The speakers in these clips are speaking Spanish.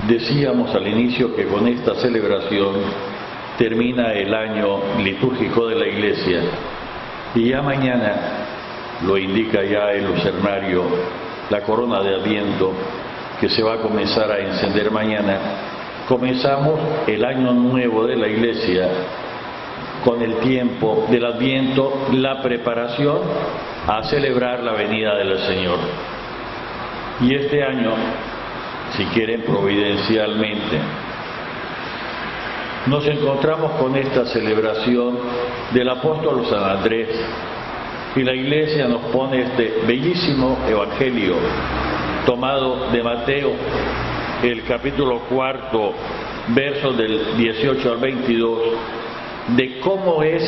Decíamos al inicio que con esta celebración termina el año litúrgico de la Iglesia y ya mañana, lo indica ya el lucernario, la corona de Adviento, que se va a comenzar a encender mañana, comenzamos el año nuevo de la Iglesia con el tiempo del Adviento, la preparación a celebrar la venida del Señor. Y este año, si quieren providencialmente, nos encontramos con esta celebración del apóstol San Andrés y la Iglesia nos pone este bellísimo evangelio tomado de Mateo, el capítulo 4, versos del 18 al 22, de cómo es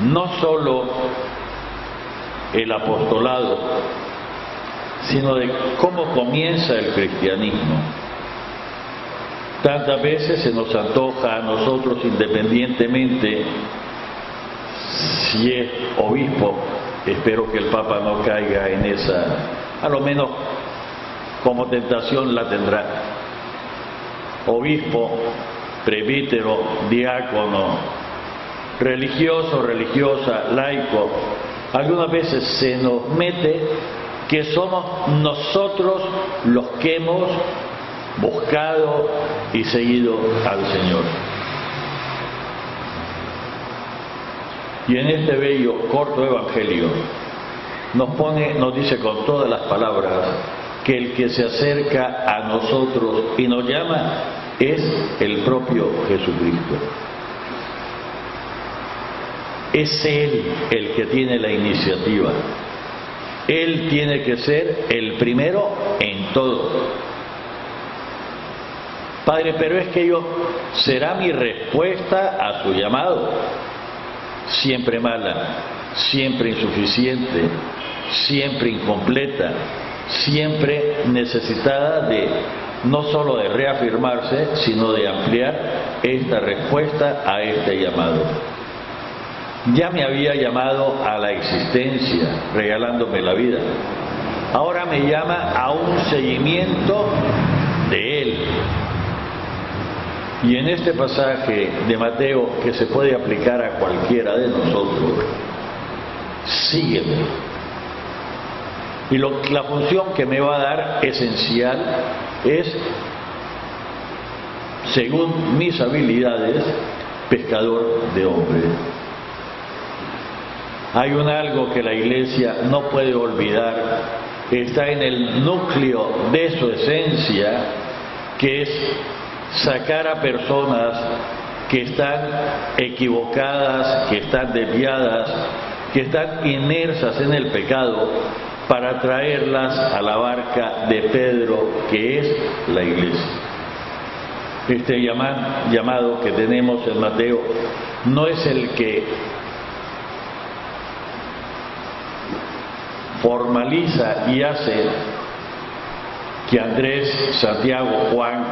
no solo el apostolado, sino de cómo comienza el cristianismo. Tantas veces se nos antoja a nosotros, independientemente si es obispo, espero que el Papa no caiga en esa, a lo menos como tentación la tendrá, obispo, presbítero, diácono, religioso, religiosa, laico, algunas veces se nos mete que somos nosotros los que hemos buscado y seguido al Señor. Y en este bello, corto evangelio nos dice con todas las palabras que el que se acerca a nosotros y nos llama es el propio Jesucristo. Es Él el que tiene la iniciativa. Él tiene que ser el primero en todo. Padre, pero es que será mi respuesta a su llamado. Siempre mala, siempre insuficiente, siempre incompleta, siempre necesitada de no solo de reafirmarse, sino de ampliar esta respuesta a este llamado. Ya me había llamado a la existencia, regalándome la vida. Ahora me llama a un seguimiento de Él. Y en este pasaje de Mateo, que se puede aplicar a cualquiera de nosotros, sígueme. Y la función que me va a dar esencial es, según mis habilidades, pescador de hombres. Hay algo que la Iglesia no puede olvidar, está en el núcleo de su esencia, que es sacar a personas que están equivocadas, que están desviadas, que están inmersas en el pecado, para traerlas a la barca de Pedro, que es la Iglesia. Este llamado que tenemos en Mateo no es el que formaliza y hace que Andrés, Santiago, Juan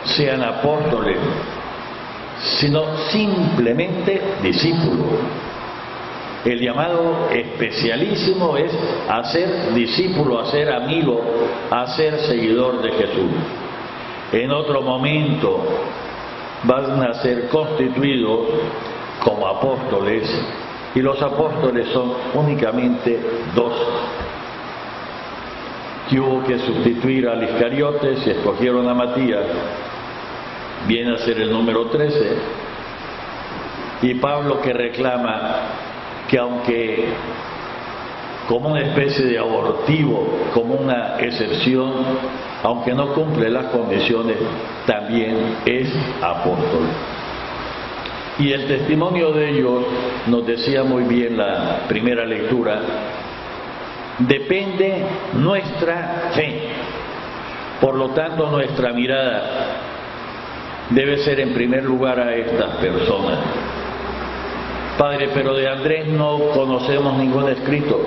sean apóstoles, sino simplemente discípulos. El llamado especialísimo es a ser discípulo, a ser amigo, a ser seguidor de Jesús. En otro momento van a ser constituidos como apóstoles, y los apóstoles son únicamente 2. Que hubo que sustituir al Iscariote, se escogieron a Matías, viene a ser el número 13, y Pablo, que reclama que aunque como una especie de abortivo, como una excepción, aunque no cumple las condiciones, también es apóstol. Y el testimonio de ellos, nos decía muy bien la primera lectura, depende nuestra fe. Por lo tanto, nuestra mirada debe ser en primer lugar a estas personas. Padre, pero de Andrés no conocemos ningún escrito.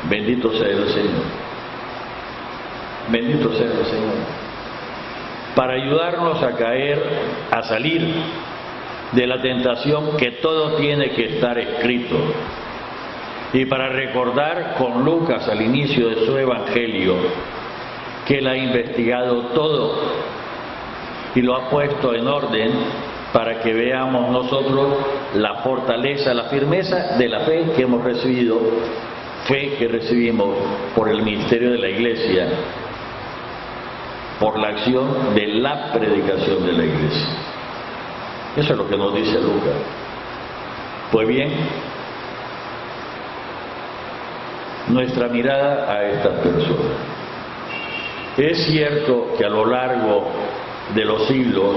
Bendito sea el Señor. Bendito sea el Señor. Para ayudarnos a salir de la tentación que todo tiene que estar escrito. Y para recordar con Lucas al inicio de su evangelio que Él ha investigado todo y lo ha puesto en orden para que veamos nosotros la fortaleza, la firmeza de la fe que hemos recibido, fe que recibimos por el ministerio de la Iglesia, por la acción de la predicación de la Iglesia. Eso es lo que nos dice Lucas. Pues bien, nuestra mirada a estas personas. Es cierto que a lo largo de los siglos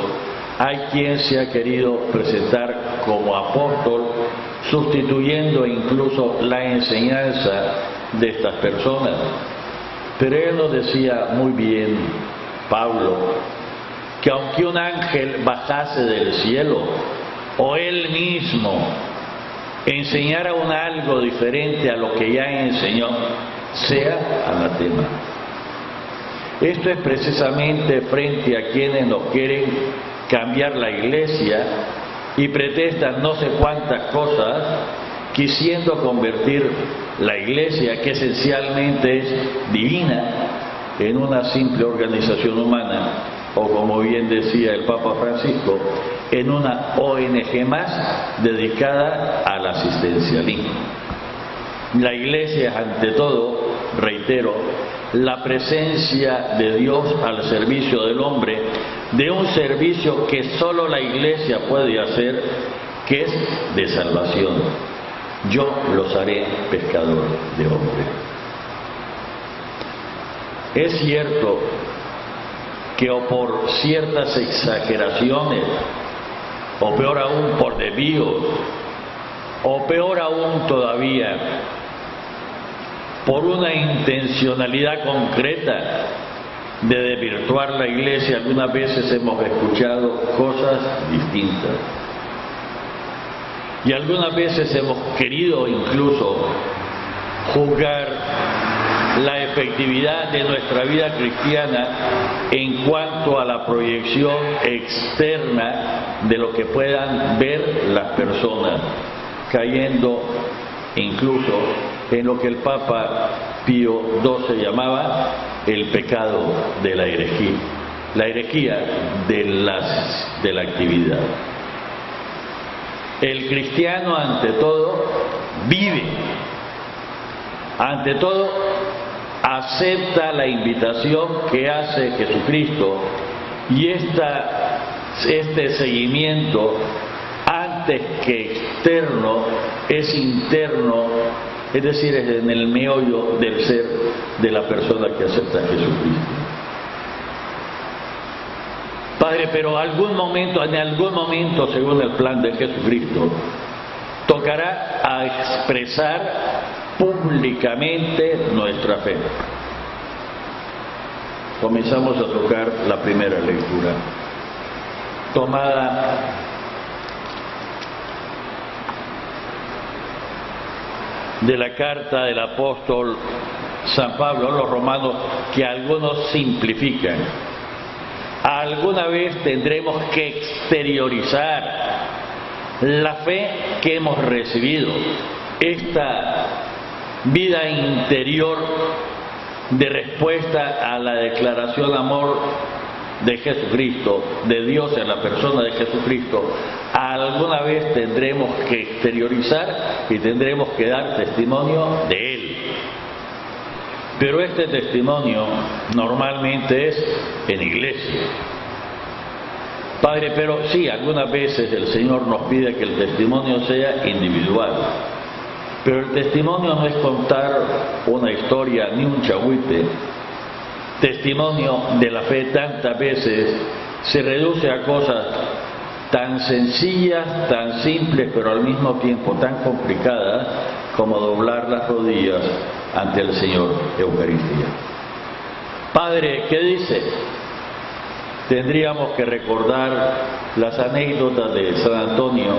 hay quien se ha querido presentar como apóstol, sustituyendo incluso la enseñanza de estas personas. Pero él nos decía muy bien, Pablo, que aunque un ángel bajase del cielo, o él mismo enseñara algo diferente a lo que ya enseñó, sea anatema. Esto es precisamente frente a quienes nos quieren cambiar la Iglesia y pretextan no sé cuántas cosas, quisiendo convertir la Iglesia, que esencialmente es divina, en una simple organización humana, o como bien decía el Papa Francisco, en una ONG más dedicada al asistencialismo. La Iglesia es ante todo, reitero, la presencia de Dios al servicio del hombre, de un servicio que solo la Iglesia puede hacer, que es de salvación. Yo los haré pescadores de hombres. Es cierto que o por ciertas exageraciones, o peor aún por desvíos, o peor aún todavía, por una intencionalidad concreta de desvirtuar la Iglesia, algunas veces hemos escuchado cosas distintas. Y algunas veces hemos querido incluso juzgar la efectividad de nuestra vida cristiana en cuanto a la proyección externa de lo que puedan ver las personas, cayendo incluso en lo que el Papa Pío XII llamaba el pecado de la herejía de la actividad. El cristiano ante todo vive, ante todo acepta la invitación que hace Jesucristo, y este seguimiento, antes que externo, es interno, es decir, es en el meollo del ser de la persona que acepta a Jesucristo. Padre, pero en algún momento, según el plan de Jesucristo, tocará a expresar públicamente nuestra fe. Comenzamos a tocar la primera lectura, tomada de la carta del apóstol San Pablo a los romanos, que algunos simplifican. Alguna vez tendremos que exteriorizar la fe que hemos recibido, esta vida interior de respuesta a la declaración de amor de Jesucristo, de Dios en la persona de Jesucristo. Alguna vez tendremos que exteriorizar y tendremos que dar testimonio de Él. Pero este testimonio normalmente es en iglesia. Padre, pero sí, algunas veces el Señor nos pide que el testimonio sea individual. Pero el testimonio no es contar una historia ni un chagüite. Testimonio de la fe tantas veces se reduce a cosas tan sencillas, tan simples, pero al mismo tiempo tan complicadas como doblar las rodillas ante el Señor Eucaristía. Padre, ¿qué dice? Tendríamos que recordar las anécdotas de San Antonio,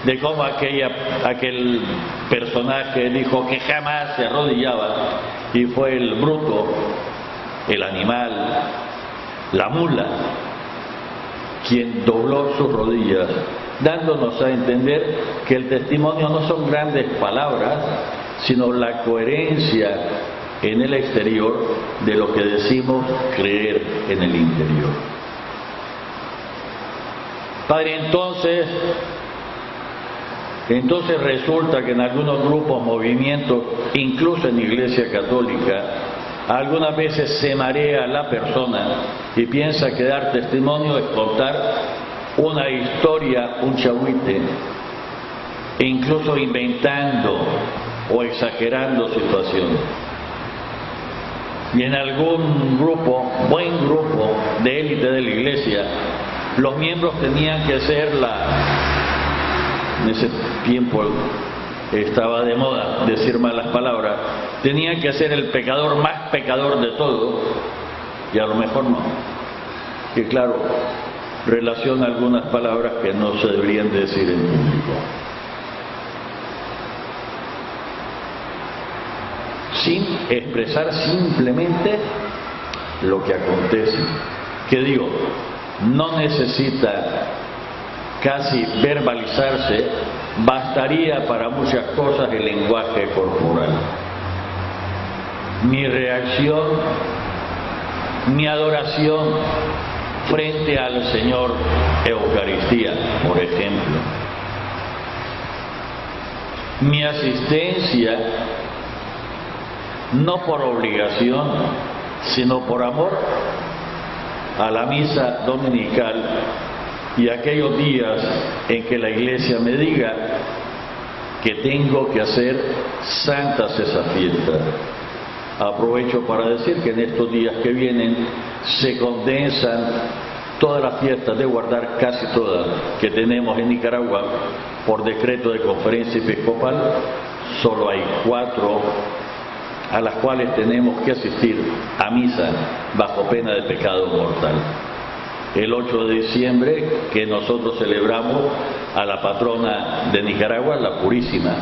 de cómo aquel personaje dijo que jamás se arrodillaba, y fue el bruto, el animal, la mula, quien dobló sus rodillas, dándonos a entender que el testimonio no son grandes palabras, sino la coherencia en el exterior de lo que decimos creer en el interior. Padre, entonces resulta que en algunos grupos, movimientos, incluso en la Iglesia Católica, algunas veces se marea la persona y piensa que dar testimonio es contar una historia, un chagüite, e incluso inventando o exagerando situaciones. Y en algún grupo, buen grupo de élite de la Iglesia, los miembros tenían que ser en ese tiempo estaba de moda decir malas palabras, tenían que ser el pecador más pecador de todos, y a lo mejor no. Que claro, relaciona algunas palabras que no se deberían decir en público. Sin expresar simplemente lo que acontece. Que digo, no necesita casi verbalizarse, bastaría para muchas cosas el lenguaje corporal. Mi reacción, mi adoración frente al Señor Eucaristía, por ejemplo. Mi asistencia, no por obligación, sino por amor, a la misa dominical y aquellos días en que la Iglesia me diga que tengo que hacer santas esas fiestas. Aprovecho para decir que en estos días que vienen se condensan todas las fiestas de guardar, casi todas, que tenemos en Nicaragua por decreto de Conferencia Episcopal. Solo hay 4 a las cuales tenemos que asistir a misa bajo pena de pecado mortal. El 8 de diciembre, que nosotros celebramos a la patrona de Nicaragua, la Purísima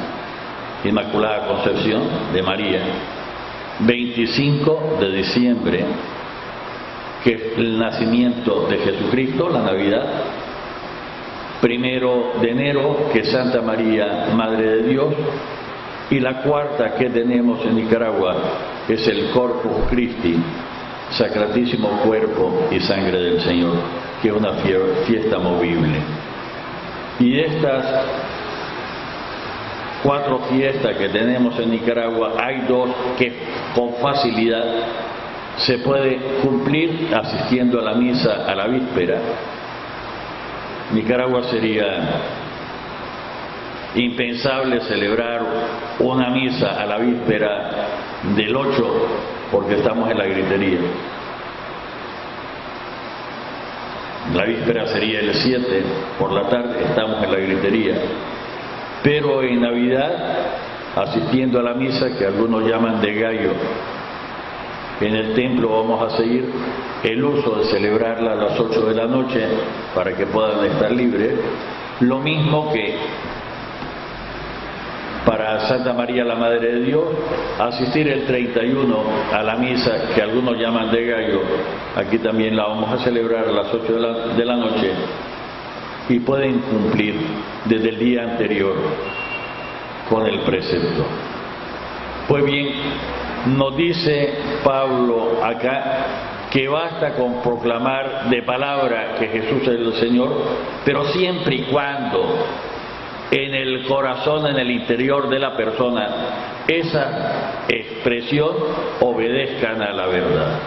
Inmaculada Concepción de María. 25 de diciembre, que es el nacimiento de Jesucristo, la Navidad. 1 de enero, que es Santa María, Madre de Dios. Y la cuarta que tenemos en Nicaragua es el Corpus Christi, Sacratísimo Cuerpo y Sangre del Señor, que es una fiesta movible. Y estas 4 fiestas que tenemos en Nicaragua, hay 2 que con facilidad se puede cumplir asistiendo a la misa a la víspera. Nicaragua sería impensable celebrar una misa a la víspera del 8 porque estamos en la gritería. La víspera sería el 7 por la tarde, estamos en la gritería. Pero en Navidad, asistiendo a la misa, que algunos llaman de gallo, en el templo vamos a seguir el uso de celebrarla a las 8 de la noche para que puedan estar libres, lo mismo que para Santa María la Madre de Dios, asistir el 31 a la misa que algunos llaman de gallo, aquí también la vamos a celebrar a las 8 de la noche, y pueden cumplir desde el día anterior con el precepto. Pues bien, nos dice Pablo acá que basta con proclamar de palabra que Jesús es el Señor, pero siempre y cuando en el corazón, en el interior de la persona, esa expresión obedezcan a la verdad.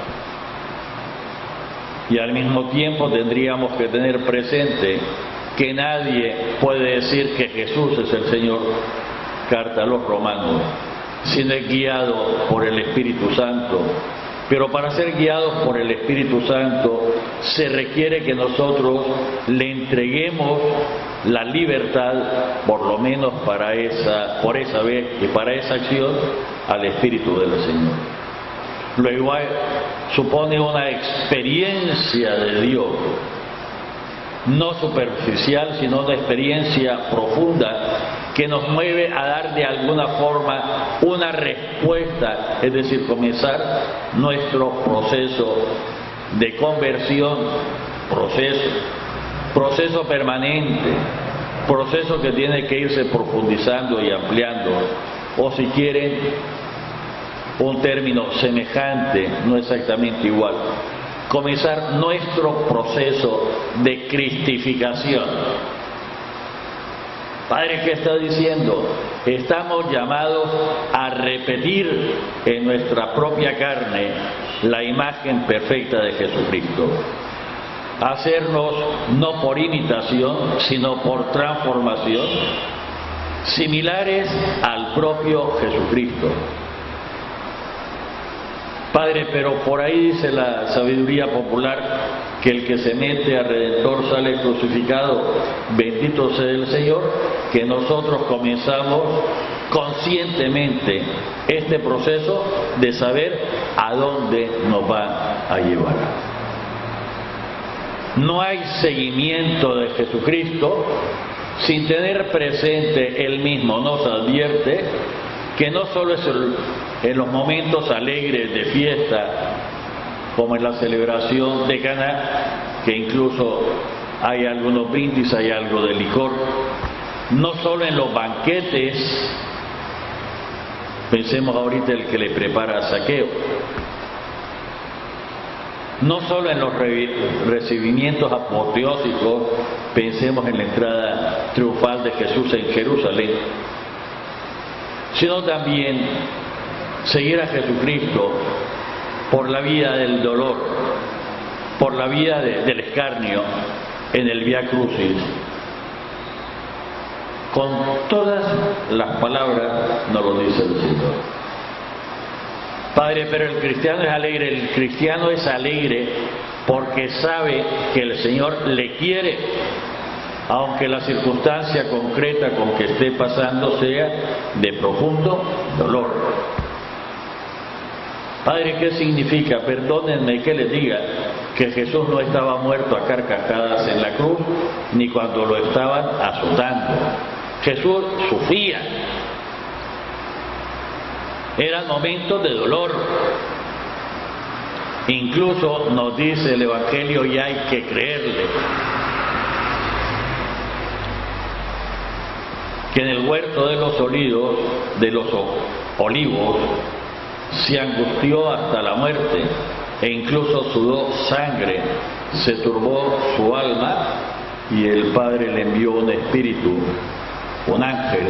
Y al mismo tiempo tendríamos que tener presente que nadie puede decir que Jesús es el Señor, carta a los Romanos, sino es guiado por el Espíritu Santo. Pero para ser guiados por el Espíritu Santo se requiere que nosotros le entreguemos la libertad, por lo menos por esa vez y para esa acción, al Espíritu del Señor. Luego supone una experiencia de Dios, no superficial, sino una experiencia profunda que nos mueve a dar de alguna forma una respuesta, es decir, comenzar nuestro proceso de conversión, proceso permanente, proceso que tiene que irse profundizando y ampliando, o si quieren, un término semejante, no exactamente igual, comenzar nuestro proceso de cristificación. Padre, ¿qué está diciendo? Estamos llamados a repetir en nuestra propia carne la imagen perfecta de Jesucristo. Hacernos no por imitación, sino por transformación, similares al propio Jesucristo. Padre, pero por ahí dice la sabiduría popular que el que se mete a Redentor sale crucificado. Bendito sea el Señor, que nosotros comenzamos conscientemente este proceso de saber a dónde nos va a llevar. No hay seguimiento de Jesucristo sin tener presente Él mismo. Nos advierte que no solo es en los momentos alegres de fiesta, como en la celebración de Caná, que incluso hay algunos brindis, hay algo de licor, no solo en los banquetes, pensemos ahorita el que le prepara a Zaqueo, no solo en los recibimientos apoteósicos, pensemos en la entrada triunfal de Jesús en Jerusalén, sino también seguir a Jesucristo por la vía del dolor, por la vía del escarnio en el Vía Crucis. Con todas las palabras nos lo dice el Señor. Padre, pero el cristiano es alegre porque sabe que el Señor le quiere, aunque la circunstancia concreta con que esté pasando sea de profundo dolor. Padre, ¿qué significa? Perdónenme que les diga que Jesús no estaba muerto a carcajadas en la cruz, ni cuando lo estaban azotando. Jesús sufría. Eran momentos de dolor. Incluso nos dice el Evangelio, y hay que creerle, que en el huerto de los olivos, se angustió hasta la muerte e incluso sudó sangre, se turbó su alma, y el Padre le envió un espíritu, un ángel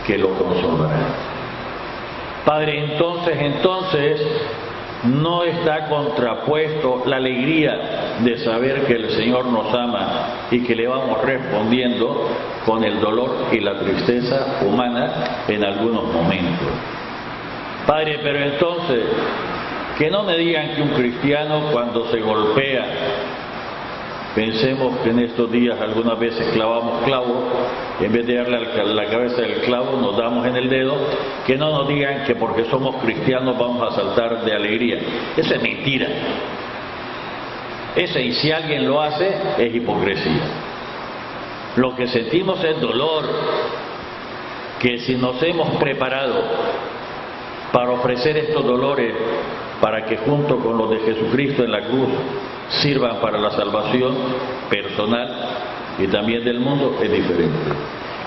que lo consolará. Padre, entonces no está contrapuesto la alegría de saber que el Señor nos ama y que le vamos respondiendo con el dolor y la tristeza humana en algunos momentos. Padre, pero entonces, que no me digan que un cristiano cuando se golpea, pensemos que en estos días algunas veces clavamos clavos, en vez de darle a la cabeza del clavo nos damos en el dedo, que no nos digan que porque somos cristianos vamos a saltar de alegría. Eso es mentira. Y si alguien lo hace, es hipocresía. Lo que sentimos es dolor, que si nos hemos preparado para ofrecer estos dolores, para que junto con los de Jesucristo en la cruz sirvan para la salvación personal y también del mundo, es diferente.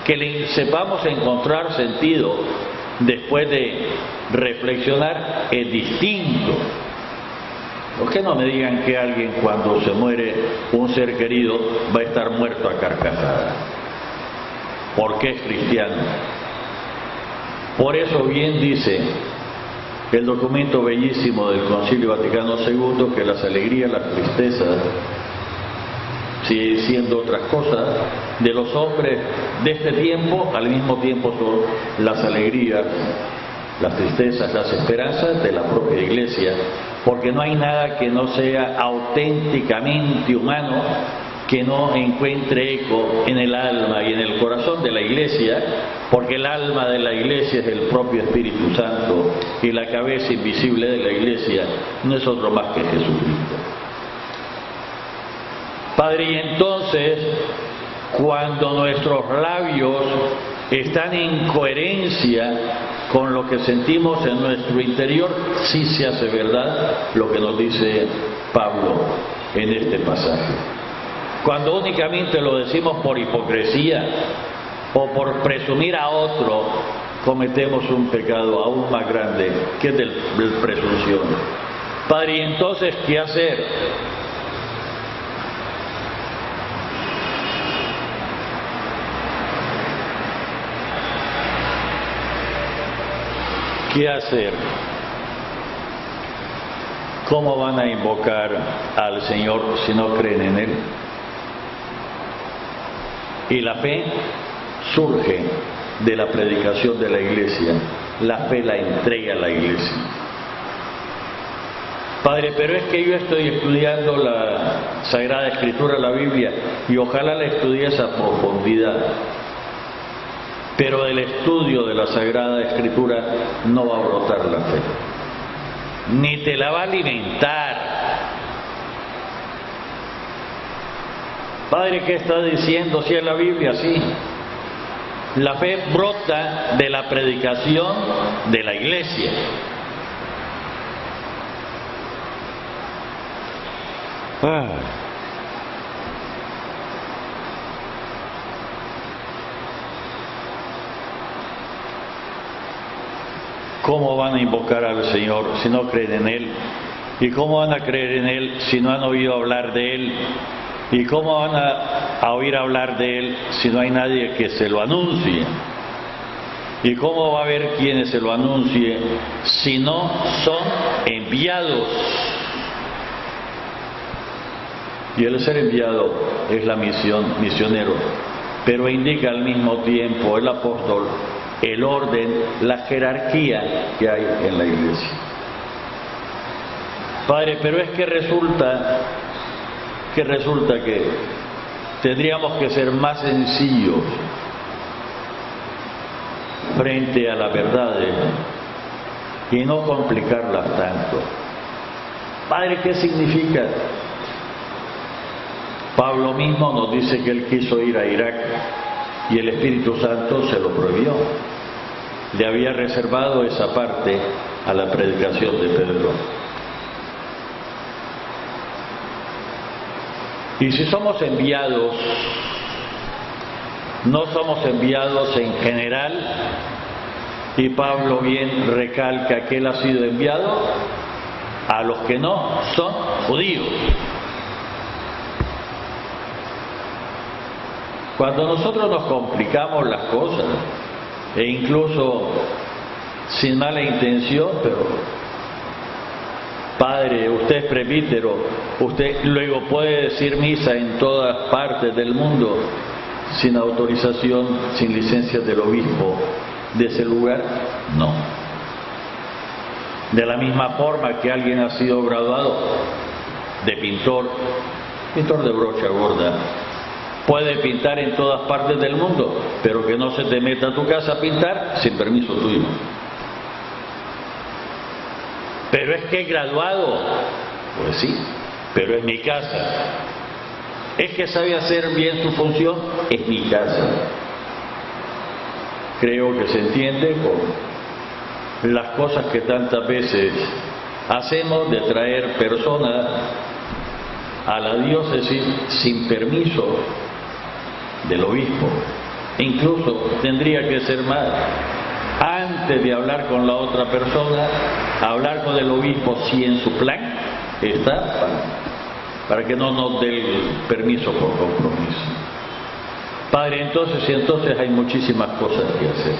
Que le sepamos encontrar sentido después de reflexionar es distinto. ¿Por qué no me digan que alguien cuando se muere un ser querido va a estar muerto a carcajadas? Porque es cristiano. Por eso bien dice el documento bellísimo del Concilio Vaticano II, que las alegrías, las tristezas, sigue siendo otras cosas, de los hombres de este tiempo, al mismo tiempo son las alegrías, las tristezas, las esperanzas de la propia Iglesia, porque no hay nada que no sea auténticamente humano, que no encuentre eco en el alma y en el corazón de la Iglesia, porque el alma de la Iglesia es el propio Espíritu Santo y la cabeza invisible de la Iglesia no es otro más que Jesucristo. Padre, y entonces, cuando nuestros labios están en coherencia con lo que sentimos en nuestro interior, sí se hace verdad lo que nos dice Pablo en este pasaje. Cuando únicamente lo decimos por hipocresía o por presumir a otro cometemos un pecado aún más grande, que es del presunción. Padre, ¿y entonces qué hacer? ¿Qué hacer? ¿Cómo van a invocar al Señor si no creen en Él? Y la fe surge de la predicación de la Iglesia. La fe la entrega a la Iglesia. Padre, pero es que yo estoy estudiando la Sagrada Escritura, la Biblia, y ojalá la estudies a profundidad. Pero del estudio de la Sagrada Escritura no va a brotar la fe, ni te la va a alimentar. Padre, ¿qué está diciendo? Si es la Biblia, sí. La fe brota de la predicación de la Iglesia. ¿Cómo van a invocar al Señor si no creen en Él? ¿Y cómo van a creer en Él si no han oído hablar de Él? ¿Y cómo van a oír hablar de Él si no hay nadie que se lo anuncie? ¿Y cómo va a haber quienes se lo anuncie si no son enviados? Y el ser enviado es la misión, misionero, pero indica al mismo tiempo el apóstol el orden, la jerarquía que hay en la Iglesia. Padre, pero es que resulta que tendríamos que ser más sencillos frente a las verdades y no complicarlas tanto. Padre, ¿qué significa? Pablo mismo nos dice que él quiso ir a Irak y el Espíritu Santo se lo prohibió. Le había reservado esa parte a la predicación de Pedro. Y si somos enviados, no somos enviados en general, y Pablo bien recalca que él ha sido enviado a los que no son judíos. Cuando nosotros nos complicamos las cosas, e incluso sin mala intención, pero Padre, usted es presbítero, usted luego puede decir misa en todas partes del mundo sin autorización, sin licencia del obispo de ese lugar, no. De la misma forma que alguien ha sido graduado de pintor de brocha gorda, puede pintar en todas partes del mundo, pero que no se te meta a tu casa a pintar sin permiso tuyo. Pero es que he graduado, pues sí, pero es mi casa. Es que sabe hacer bien su función, es mi casa. Creo que se entiende con las cosas que tantas veces hacemos de traer personas a la diócesis sin permiso del obispo. Incluso tendría que ser más, antes de hablar con la otra persona, hablar con el obispo si en su plan está para que no nos dé el permiso por compromiso. Padre, entonces hay muchísimas cosas que hacer.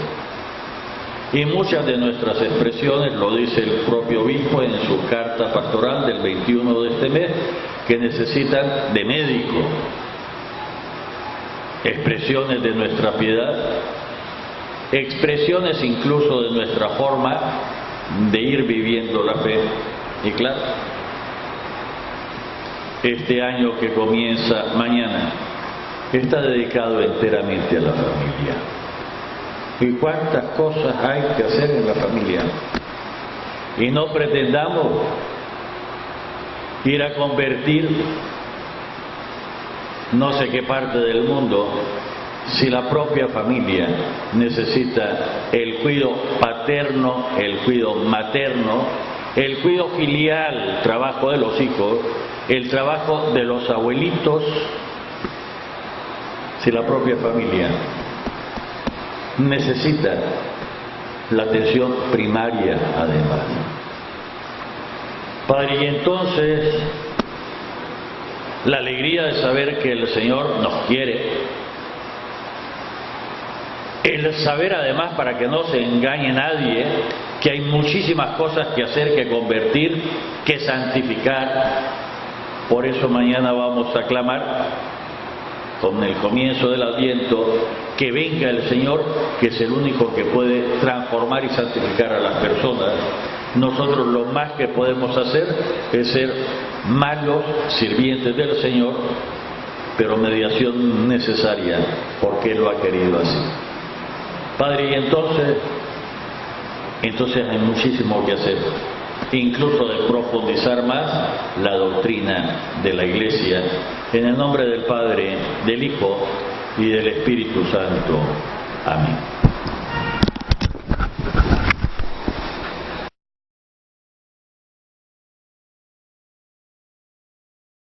Y muchas de nuestras expresiones, lo dice el propio obispo en su carta pastoral del 21 de este mes, que necesitan de médico. Expresiones de nuestra piedad, expresiones incluso de nuestra forma de ir viviendo la fe. Y claro, este año que comienza mañana está dedicado enteramente a la familia. ¿Y cuántas cosas hay que hacer en la familia? Y no pretendamos ir a convertir no sé qué parte del mundo si la propia familia necesita el cuidado paterno, el cuidado materno, el cuidado filial, el trabajo de los hijos, el trabajo de los abuelitos. Si la propia familia necesita la atención primaria además. Padre, y entonces la alegría de saber que el Señor nos quiere, el saber además, para que no se engañe nadie, que hay muchísimas cosas que hacer, que convertir, que santificar. Por eso mañana vamos a clamar con el comienzo del Adviento que venga el Señor, que es el único que puede transformar y santificar a las personas. Nosotros lo más que podemos hacer es ser malos sirvientes del Señor, pero mediación necesaria, porque Él lo ha querido así. Padre, y entonces hay muchísimo que hacer, incluso de profundizar más la doctrina de la Iglesia. En el nombre del Padre, del Hijo y del Espíritu Santo. Amén.